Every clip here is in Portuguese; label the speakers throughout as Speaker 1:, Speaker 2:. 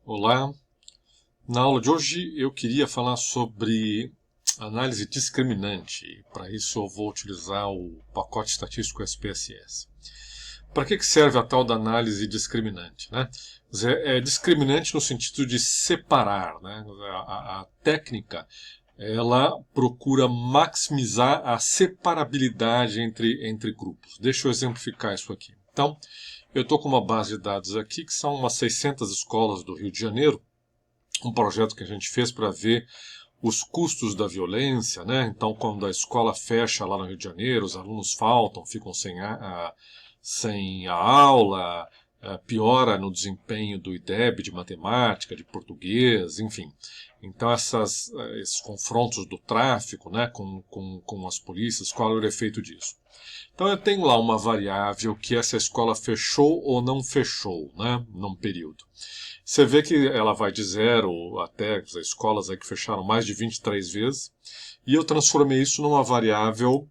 Speaker 1: Olá, na aula de hoje eu queria falar sobre análise discriminante. Para isso eu vou utilizar o pacote estatístico SPSS. Para que serve a tal da análise discriminante, né? É discriminante no sentido de separar, né? A técnica ela procura maximizar a separabilidade entre grupos. Deixa eu exemplificar isso aqui. Então, eu estou com uma base de dados aqui que são umas 600 escolas do Rio de Janeiro, um projeto que a gente fez para ver os custos da violência, né? Então, quando a escola fecha lá no Rio de Janeiro, os alunos faltam, ficam sem a aula, piora no desempenho do IDEB, de matemática, de português, enfim. Então, esses confrontos do tráfico, né, com as polícias, qual é o efeito disso? Então, eu tenho lá uma variável que essa escola fechou ou não fechou, né, num período. Você vê que ela vai de 0 até as escolas aí que fecharam mais de 23 vezes, e eu transformei isso numa variável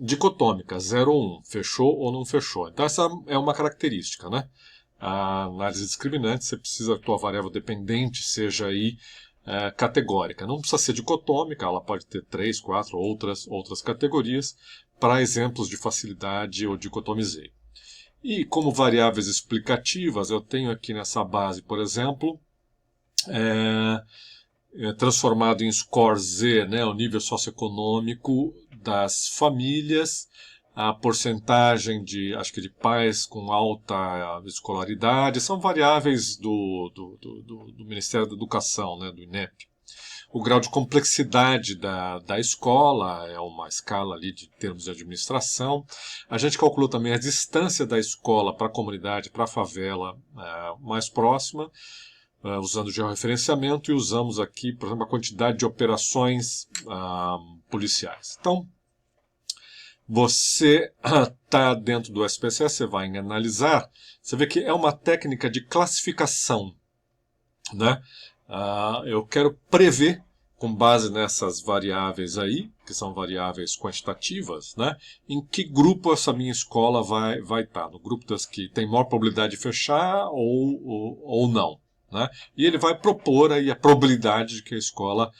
Speaker 1: dicotômica, 0 ou 1, fechou ou não fechou. Então essa é uma característica, né? A análise discriminante, você precisa que a tua variável dependente seja aí categórica. Não precisa ser dicotômica, ela pode ter 3, 4 outras categorias. Para exemplos de facilidade, eu dicotomizei. E como variáveis explicativas, eu tenho aqui nessa base, por exemplo, transformado em score Z, né, o nível socioeconômico das famílias, a porcentagem acho que de pais com alta escolaridade, são variáveis do Ministério da Educação, né, do INEP. O grau de complexidade da escola é uma escala ali de termos de administração. A gente calculou também a distância da escola para a comunidade, para a favela mais próxima, usando georreferenciamento, e usamos aqui, por exemplo, a quantidade de operações policiais. Então, você está dentro do SPSS, você vai em analisar, você vê que é uma técnica de classificação, né? Eu quero prever, com base nessas variáveis aí, que são variáveis quantitativas, né, em que grupo essa minha escola vai estar. No grupo das que tem maior probabilidade de fechar ou não. Né? E ele vai propor aí a probabilidade de que a escola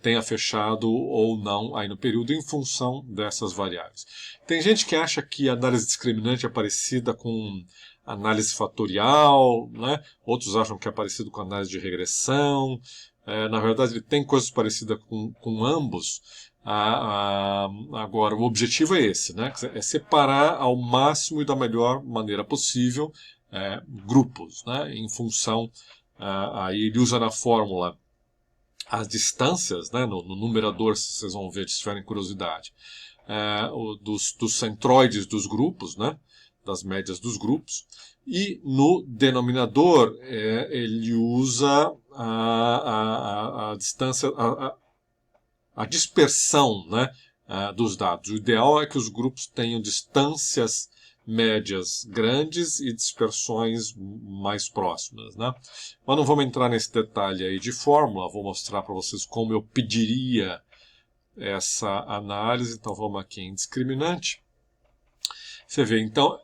Speaker 1: tenha fechado ou não aí no período em função dessas variáveis. Tem gente que acha que a análise discriminante é parecida com análise fatorial, né? Outros acham que é parecido com análise de regressão. Na verdade, ele tem coisas parecidas com ambos. Agora, o objetivo é esse, né? É separar ao máximo e da melhor maneira possível grupos, né? Em função, aí ele usa na fórmula as distâncias, né? No numerador, vocês vão ver se tiverem curiosidade, dos centroides dos grupos, né? Das médias dos grupos, e no denominador ele usa a distância, a dispersão, né, dos dados. O ideal é que os grupos tenham distâncias médias grandes e dispersões mais próximas, né? Mas não vamos entrar nesse detalhe aí de fórmula, vou mostrar para vocês como eu pediria essa análise. Então vamos aqui em discriminante. Você vê, então,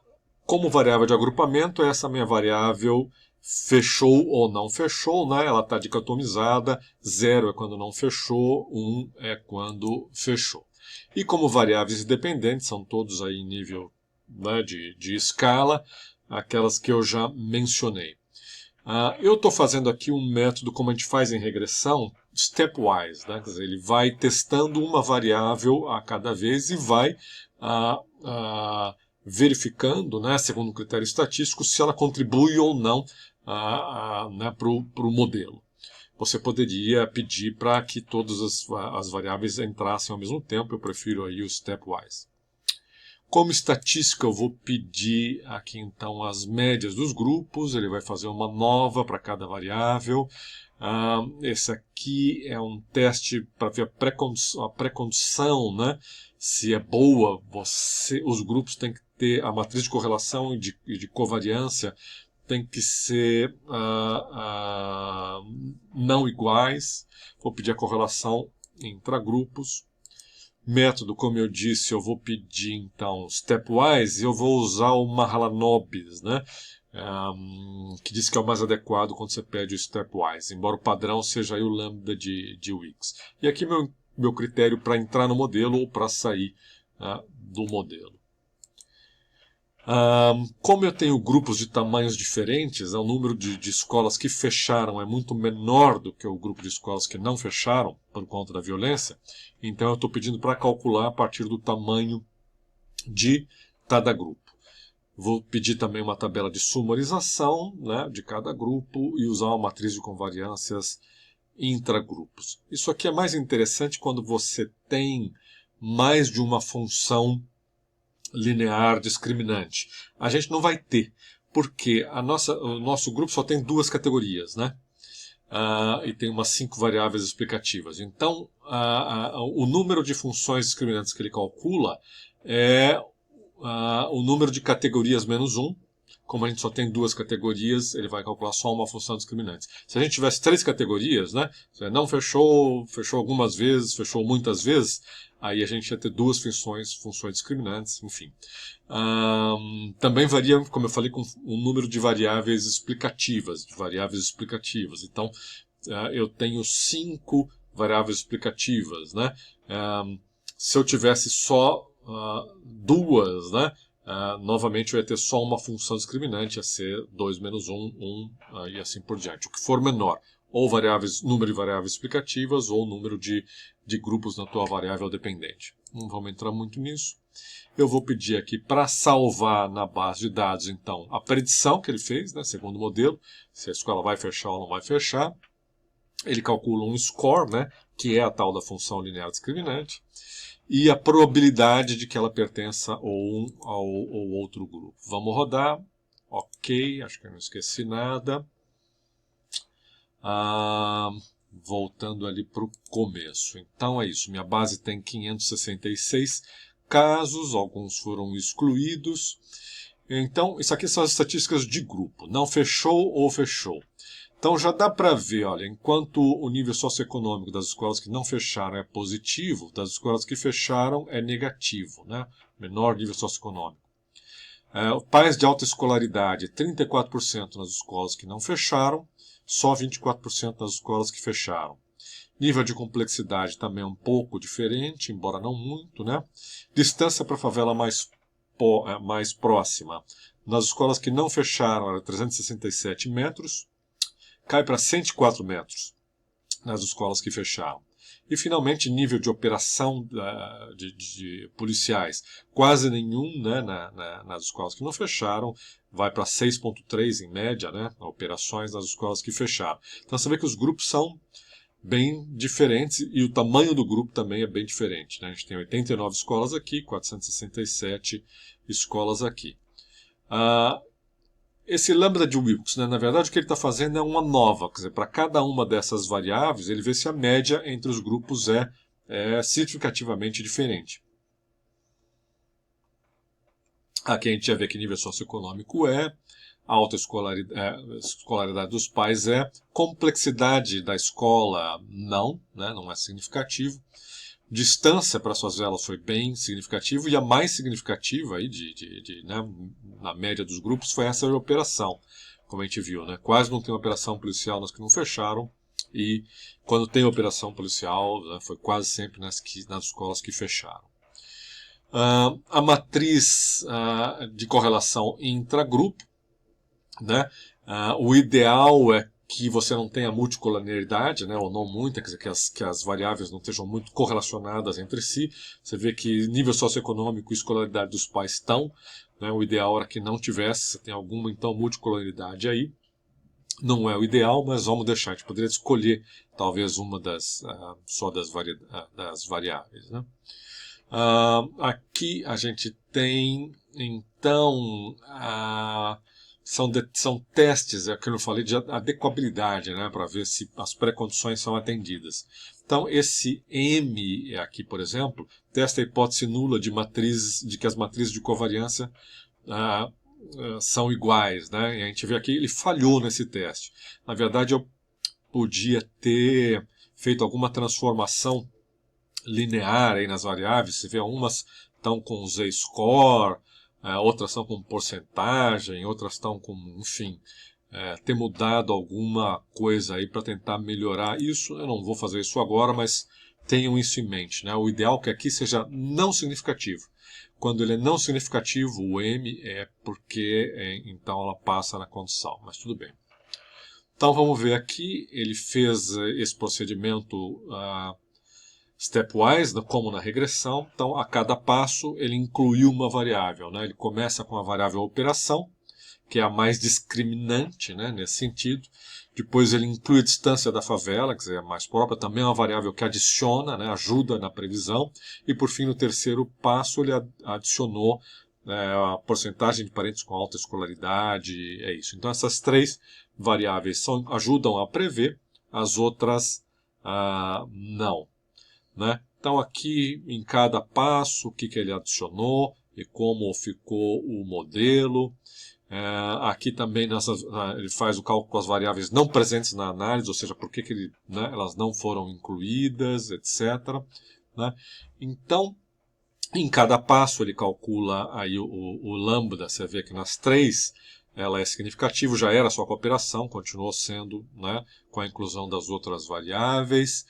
Speaker 1: como variável de agrupamento, essa minha variável fechou ou não fechou, né? Ela está dicotomizada, 0 é quando não fechou, 1 é quando fechou. E como variáveis independentes, são todos aí em nível, né, de escala, aquelas que eu já mencionei. Eu estou fazendo aqui um método como a gente faz em regressão, stepwise, né? Quer dizer, ele vai testando uma variável a cada vez e vai verificando, né, segundo um critério estatístico, se ela contribui ou não né, para o modelo. Você poderia pedir para que todas as variáveis entrassem ao mesmo tempo, eu prefiro aí o stepwise. Como estatística, eu vou pedir aqui então as médias dos grupos, ele vai fazer uma nova para cada variável. Esse aqui é um teste para ver a pré-condição, né? Se é boa, os grupos têm que ter a matriz de correlação e de covariância tem que ser não iguais. Vou pedir a correlação intragrupos. Método, como eu disse, eu vou pedir então stepwise e eu vou usar o Mahalanobis, né? que diz que é o mais adequado quando você pede o stepwise, embora o padrão seja aí o lambda de Wix. E aqui meu critério para entrar no modelo ou para sair do modelo. Como eu tenho grupos de tamanhos diferentes, o número de escolas que fecharam é muito menor do que o grupo de escolas que não fecharam por conta da violência, então eu estou pedindo para calcular a partir do tamanho de cada grupo. Vou pedir também uma tabela de sumarização, né, de cada grupo e usar uma matriz de convariâncias intragrupos. Isso aqui é mais interessante quando você tem mais de uma função linear discriminante. A gente não vai ter, porque o nosso grupo só tem duas categorias, né? E tem umas 5 variáveis explicativas. Então, o número de funções discriminantes que ele calcula é o número de categorias menos 1. Como a gente só tem duas categorias, ele vai calcular só uma função discriminante. Se a gente tivesse 3 categorias, né, não fechou, fechou algumas vezes, fechou muitas vezes, aí a gente ia ter duas funções discriminantes, enfim. Também varia, como eu falei, com o número de variáveis explicativas. Então, eu tenho 5 variáveis explicativas, né? Se eu tivesse só duas, né? Novamente eu ia ter só uma função discriminante, ia ser 2 menos 1, e assim por diante. O que for menor, ou número de variáveis explicativas, ou número de grupos na tua variável dependente. Não vamos entrar muito nisso. Eu vou pedir aqui para salvar na base de dados, então, a predição que ele fez, né, segundo o modelo, se a escola vai fechar ou não vai fechar. Ele calcula um score, né, que é a tal da função linear discriminante, e a probabilidade de que ela pertença ou ao outro grupo. Vamos rodar. Ok, acho que eu não esqueci nada. Voltando ali para o começo. Então é isso, minha base tem 566 casos, alguns foram excluídos. Então, isso aqui são as estatísticas de grupo, não fechou ou fechou. Então já dá para ver, olha, enquanto o nível socioeconômico das escolas que não fecharam é positivo, das escolas que fecharam é negativo, né? Menor nível socioeconômico. Pais de alta escolaridade, 34% nas escolas que não fecharam, só 24% nas escolas que fecharam. Nível de complexidade também é um pouco diferente, embora não muito, né? Distância para a favela mais próxima. Nas escolas que não fecharam era 367 metros, cai para 104 metros nas escolas que fecharam. E, finalmente, nível de operação de policiais, quase nenhum, né, nas escolas que não fecharam, vai para 6,3 em média, né, operações nas escolas que fecharam. Então, você vê que os grupos são bem diferentes e o tamanho do grupo também é bem diferente, né? A gente tem 89 escolas aqui, 467 escolas aqui. Esse lambda de Wilks, né, na verdade, o que ele está fazendo é uma nova. Quer dizer, para cada uma dessas variáveis, ele vê se a média entre os grupos é significativamente diferente. Aqui a gente já vê que nível socioeconômico a alta escolaridade dos pais complexidade da escola não, né, não é significativo. Distância para suas velas foi bem significativo, e a mais significativa aí né, na média dos grupos foi essa operação, como a gente viu, né? Quase não tem operação policial nas que não fecharam, e quando tem operação policial, né, foi quase sempre nas escolas que fecharam. A matriz de correlação intragrupo, né? O ideal é que você não tenha multicolonialidade, né, ou não muita, quer dizer, que as variáveis não estejam muito correlacionadas entre si. Você vê que nível socioeconômico e escolaridade dos pais estão, né, o ideal era que não tivesse, você tem alguma, então, multicolonialidade aí. Não é o ideal, mas vamos deixar, a gente poderia escolher talvez uma só das variáveis, né? Aqui a gente tem, então, são testes, é o que eu falei, de adequabilidade, né, para ver se as pré-condições são atendidas. Então, esse M aqui, por exemplo, testa a hipótese nula de que as matrizes de covariância são iguais, né? E a gente vê aqui, ele falhou nesse teste. Na verdade, eu podia ter feito alguma transformação linear aí nas variáveis. Você vê, algumas estão com Z-score, outras estão com porcentagem, outras estão com, enfim, ter mudado alguma coisa aí para tentar melhorar isso. Eu não vou fazer isso agora, mas tenham isso em mente, né? O ideal é que aqui seja não significativo. Quando ele é não significativo, o M é porque então ela passa na condição, mas tudo bem. Então vamos ver aqui, ele fez esse procedimento stepwise, como na regressão. Então a cada passo ele incluiu uma variável, né? Ele começa com a variável operação, que é a mais discriminante, né, nesse sentido. Depois ele inclui a distância da favela, que é a mais própria, também é uma variável que adiciona, né, ajuda na previsão. E por fim, no terceiro passo, ele adicionou a porcentagem de parentes com alta escolaridade, é isso. Então essas três variáveis ajudam a prever, as outras não. Né? Então aqui em cada passo, o que ele adicionou e como ficou o modelo. Aqui também ele faz o cálculo com as variáveis não presentes na análise, ou seja, por que elas não foram incluídas, etc. Né? Então, em cada passo ele calcula aí o lambda, você vê que nas três ela é significativo, já era só com a operação, continuou sendo, né, com a inclusão das outras variáveis.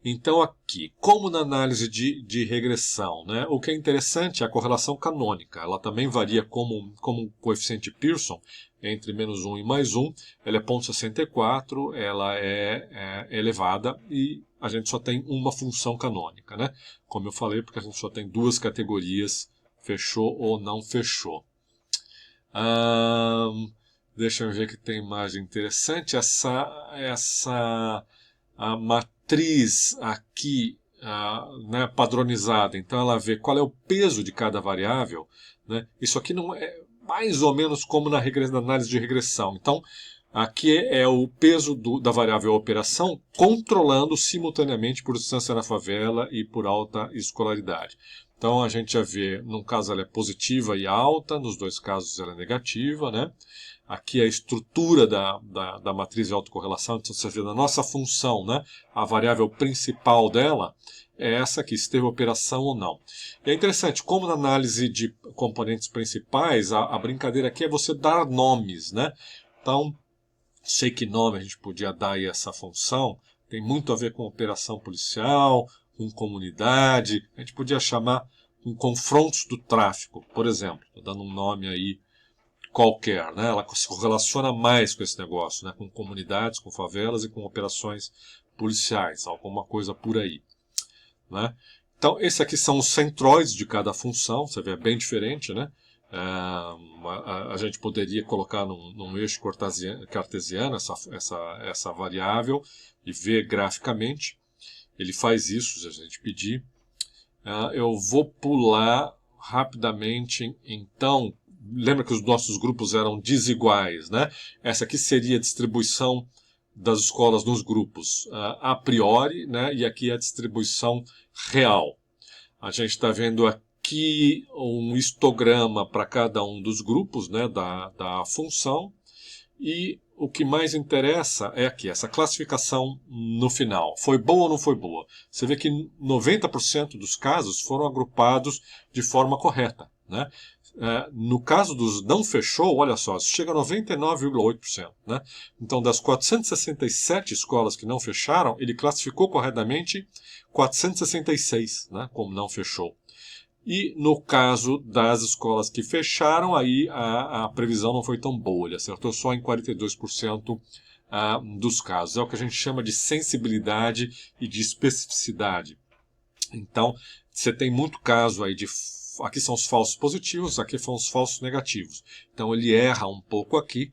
Speaker 1: Então aqui, como na análise de regressão, né, o que é interessante é a correlação canônica. Ela também varia como o coeficiente Pearson, entre menos 1 e mais 1. Ela é 0,64, ela é elevada e a gente só tem uma função canônica. Né? Como eu falei, porque a gente só tem duas categorias, fechou ou não fechou. Deixa eu ver que tem imagem interessante. A matriz aqui, né, padronizada, então ela vê qual é o peso de cada variável. Né? Isso aqui não é mais ou menos como na análise de regressão. Então, aqui é o peso da variável operação controlando simultaneamente por distância na favela e por alta escolaridade. Então a gente já vê, num caso ela é positiva e alta, nos dois casos ela é negativa, né? Aqui a estrutura da matriz de autocorrelação, então você vê na nossa função, né? A variável principal dela é essa aqui, se teve operação ou não. E é interessante, como na análise de componentes principais, a brincadeira aqui é você dar nomes, né? Então, sei que nome a gente podia dar aí essa função, tem muito a ver com operação policial, com comunidade, a gente podia chamar com confrontos do tráfico, por exemplo, estou dando um nome aí qualquer, né? Ela se correlaciona mais com esse negócio, né? Com comunidades, com favelas e com operações policiais, alguma coisa por aí. Né? Então, esses aqui são os centróides de cada função, você vê, é bem diferente, né? A gente poderia colocar num eixo cartesiano essa variável e ver graficamente. Ele faz isso, se a gente pedir. Eu vou pular rapidamente, então. Lembra que os nossos grupos eram desiguais, né? Essa aqui seria a distribuição das escolas nos grupos a priori, né? E aqui a distribuição real. A gente está vendo aqui um histograma para cada um dos grupos, né? Da função. E o que mais interessa é aqui, essa classificação no final. Foi boa ou não foi boa? Você vê que 90% dos casos foram agrupados de forma correta, né? No caso dos não fechou, olha só, chega a 99,8%. Né? Então, das 467 escolas que não fecharam, ele classificou corretamente 466, né, como não fechou. E no caso das escolas que fecharam, aí a previsão não foi tão boa, ele acertou só em 42% dos casos. É o que a gente chama de sensibilidade e de especificidade. Então, você tem muito caso aí de... Aqui são os falsos positivos, aqui são os falsos negativos. Então, ele erra um pouco aqui.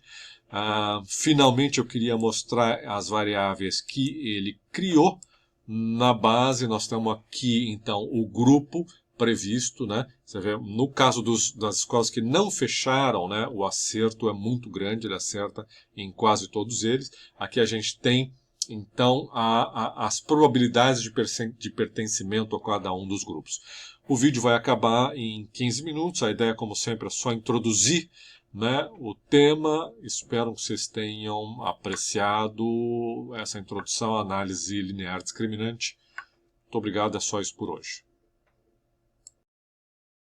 Speaker 1: Finalmente, eu queria mostrar as variáveis que ele criou. Na base, nós temos aqui, então, o grupo previsto, né? Você vê, no caso das escolas que não fecharam, né, o acerto é muito grande, ele acerta em quase todos eles. Aqui a gente tem, então, as probabilidades de pertencimento a cada um dos grupos. O vídeo vai acabar em 15 minutos, a ideia, como sempre, é só introduzir, né, o tema. Espero que vocês tenham apreciado essa introdução à análise linear discriminante. Muito obrigado, é só isso por hoje.